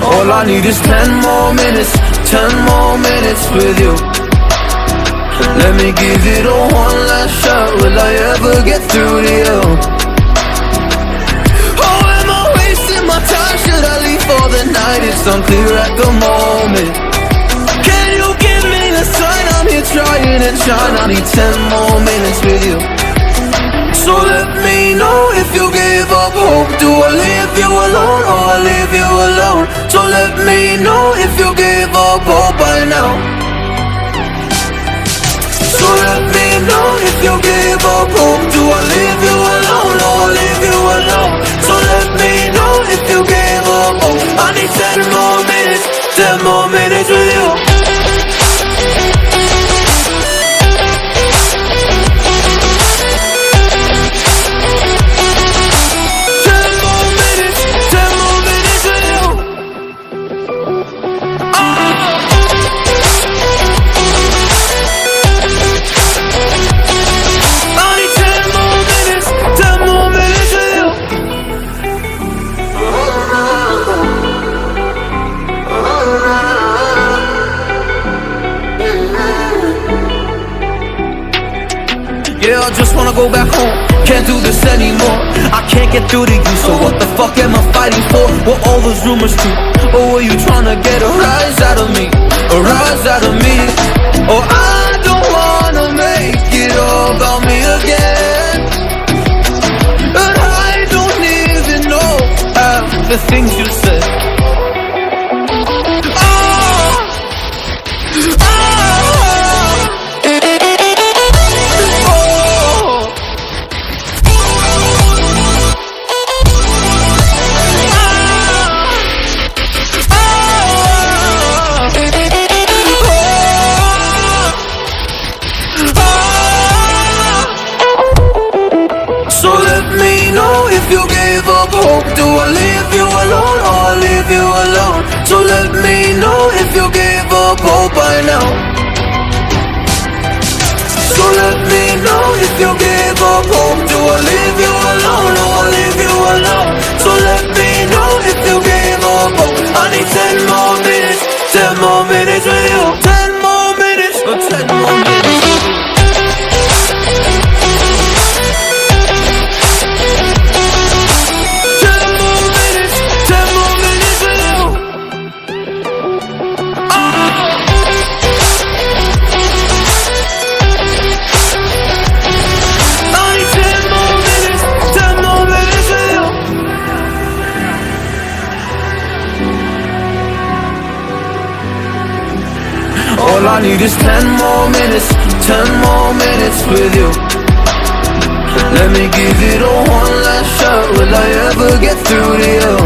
All I need is 10 more minutes, 10 more minutes with you. Let me give it a one last shot. Will I ever get through to you? Oh, am I wasting my time? Should I leave for the night? It's unclear at the moment. Can you give me a sign? I'm here trying and trying. I need 10 more minutes with you. So let me know if you give up hope. Do I leave you alone or I leave you alone? So let me know if you give up hope by now. So let me know if you give up hope. Do I leave you alone or I leave you alone? So let me know if you give up hope. I need 10 more minutes, 10 more minutes with you. Yeah, I just wanna go back home. Can't do this anymore. I can't get through to you, so what the fuck am I fighting for? Were all those rumors true? Or were you trying to get a rise out of me? A rise out of me? Oh, I don't wanna make it all about me again. And I don't even know half the things you said. So let me know if you gave up hope. Do I leave you alone or I leave you alone? So let me know if you gave up hope by now. So let me know if you gave up hope. Do I leave you alone or I leave you alone? So let me know if you gave up hope. I need 10 more minutes, 10 more minutes with you. 10 more minutes, or 10 more minutes with you. All I need is 10 more minutes, 10 more minutes with you. Let me give it a one last shot. Will I ever get through to you?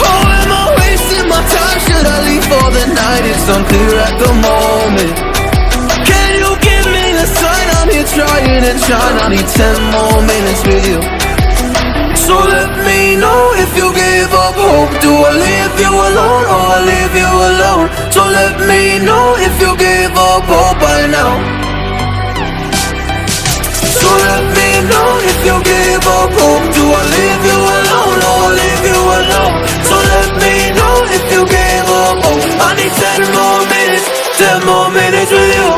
Oh, am I wasting my time? Should I leave for the night? It's unclear at the moment. Can you give me a sign? I'm here trying and trying. I need 10 more minutes with you. So let me know if you gave up hope. Do I leave you alone or I leave you alone? So let me know if you gave up hope by now. So let me know if you gave up hope. Do I leave you alone or I leave you alone? So let me know if you gave up hope. I need 10 more minutes, 10 more minutes with you.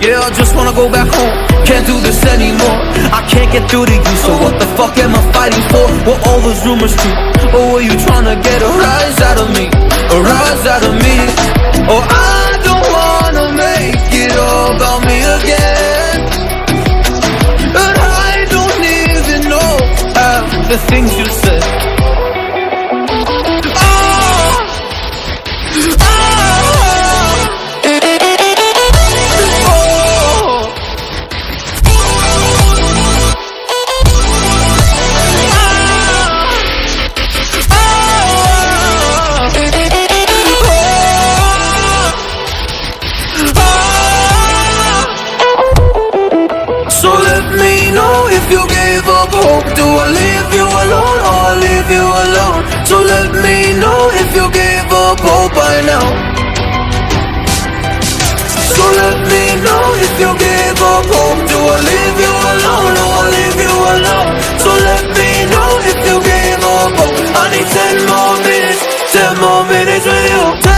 Yeah, I just wanna go back home. Can't do this anymore. I can't get through to you, so what the fuck am I fighting for? Were all those rumors true? Or were you trying to get a rise out of me? A rise out of me? Oh, I don't wanna make it all about me again. And I don't even know half the things you said. So let me know if you gave up hope. Do I leave you alone or I leave you alone? So let me know if you gave up hope by now. So let me know if you gave up hope. Do I leave you alone or I leave you alone? So let me know if you gave up hope. I need 10 more minutes with you.